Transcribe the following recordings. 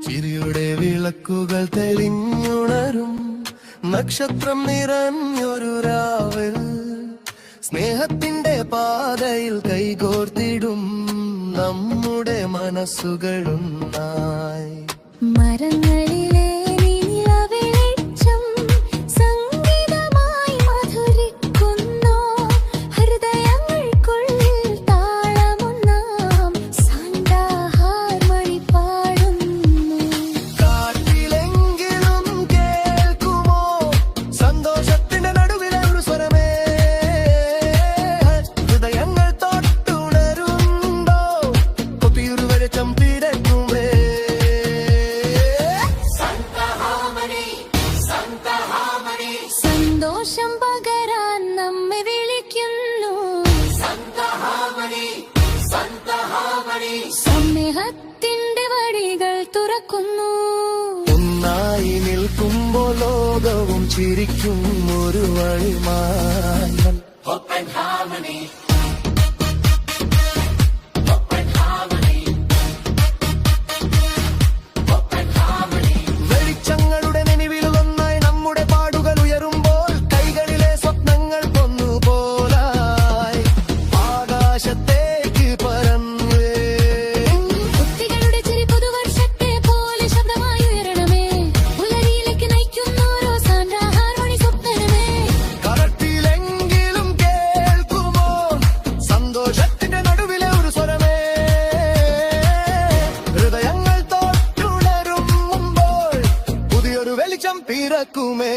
ചിരിയുടെ വിളക്കുകൾ തെളിഞ്ഞുണരും നക്ഷത്രം നിറഞ്ഞൊരു രാവിൽ സ്നേഹത്തിന്റെ പാതയിൽ കൈകോർത്തിടും നമ്മുടെ മനസ്സുകളൊന്നായി. മരങ്ങളിലെ സന്തോഷം പകരാൻ നമ്മെ വിളിക്കുന്നു. സ്നേഹത്തിന്റെ വഴികൾ തുറക്കുന്നു. ഒന്നായി നിൽക്കുമ്പോൾ ലോകവും ചിരിക്കും ഒരു വഴിമാനം. വെളിച്ചങ്ങളുടെ നിലവിൽ ഒന്നായി നമ്മുടെ പാടുകൾ ഉയരുമ്പോൾ കൈകളിലെ സ്വപ്നങ്ങൾ കൊന്നുപോലായി ആകാശത്തേക്ക് പറന്നേ. കുട്ടികളുടെ ചിരി പുതുവർഷത്തെ പോലെ ശബ്ദമായി ഉയരണമേ. പുലരിയിലേക്ക് നയിക്കുന്ന ഓരോ സാന്ദ്ര ഹാർമണി സ്വപ്നമേ. കടത്തിലെങ്കിലും കേൾക്കുമോ സന്തോഷത്തിന്റെ നടുവിലെ ഒരു സ്വരമേ. ഹൃദയങ്ങൾ തൊട്ടുണരുമ്പോൾ പുതിയൊരു വെളിച്ചം പിറക്കുമേ.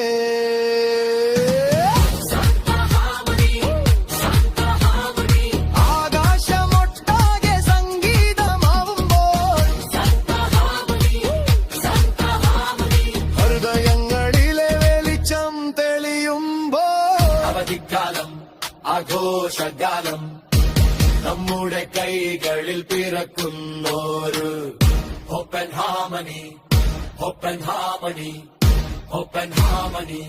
ആകാശമൊട്ടാകെ സംഗീതമാവുമ്പോൾ ഹൃദയങ്ങളിലെ വെളിച്ചം തെളിയുമ്പോൾ അവധിക്കാലം ആഘോഷകാലം നമ്മുടെ കൈകളിൽ പിറക്കുന്നോരു hope and harmony, hope and harmony, hope and harmony.